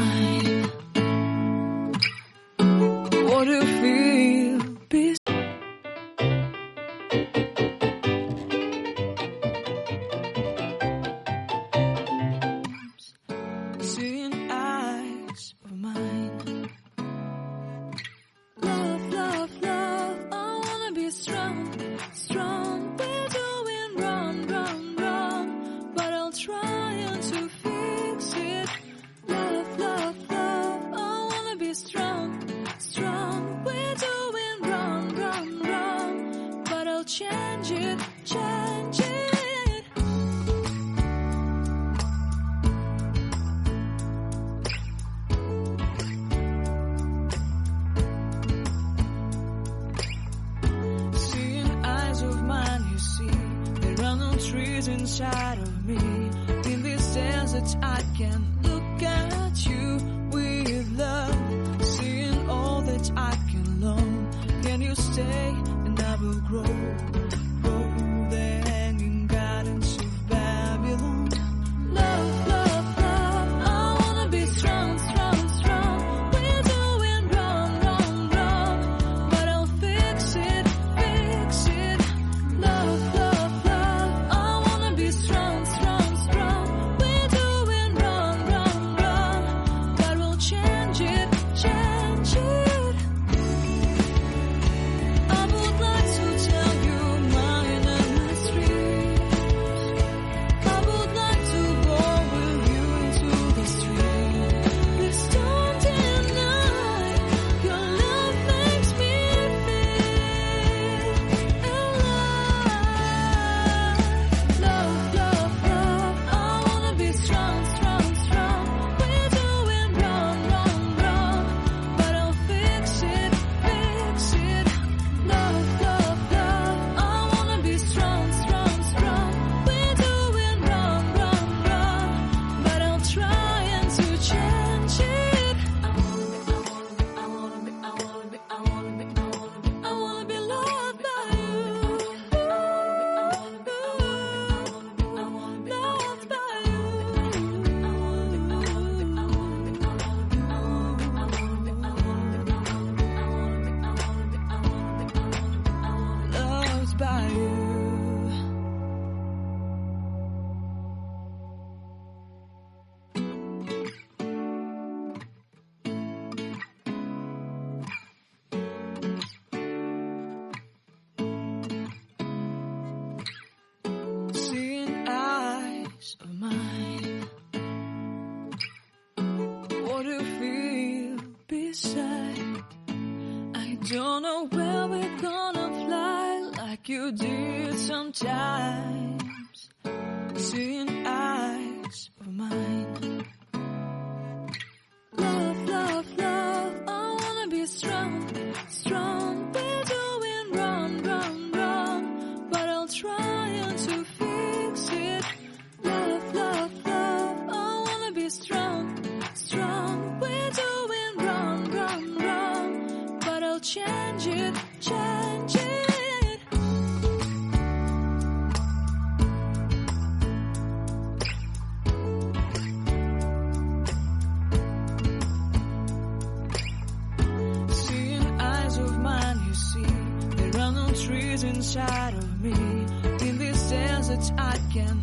mine. What do you feel? Seeing eyes of mine. Love, love, love, I wanna be strong, strong. We're doing wrong, wrong, wrong, but I'll try to fix it. Love, love, love, I wanna be strong, strong. We're doing wrong, wrong, wrong, but I'll change it, change it. Trees inside of me. In this desert I can look at you with love. Seeing all that I can learn. Can you stay and I will grow? Grow the hanging gardens of Babylon. Love, love, love, I wanna be strong, strong, strong. We're doing wrong, wrong, wrong, but I'll fix it, fix it. Love, love. Strong, strong, strong. We're doing wrong, wrong, wrong, but we'll change it, change it. I would like to tell you mine and my streets. I would like to go with you into the street. Please don't deny your love makes me feel alive. Love, love, love, I wanna be strong, strong, strong. We're doing wrong, wrong, wrong, but I'll fix it, fix it. Love, love, love, I wanna be strong, strong, strong. We're doing wrong, wrong, wrong, but I'll try and to change it. I wanna be loved by you. Loved by you. Loved by you. Seeing eyes of mine. What do you feel beside? I don't know where we're gonna fly like you did sometimes. Seeing eyes of mine. Love, love, love, I wanna be strong, strong. We're doing wrong, wrong, wrong, but I'll try to fix it. Love, love, love, I wanna be strong, strong. We're doing wrong, wrong, wrong, but I'll change it, change it. Seeing eyes of mine, you see, there are no trees inside of me. In this desert I can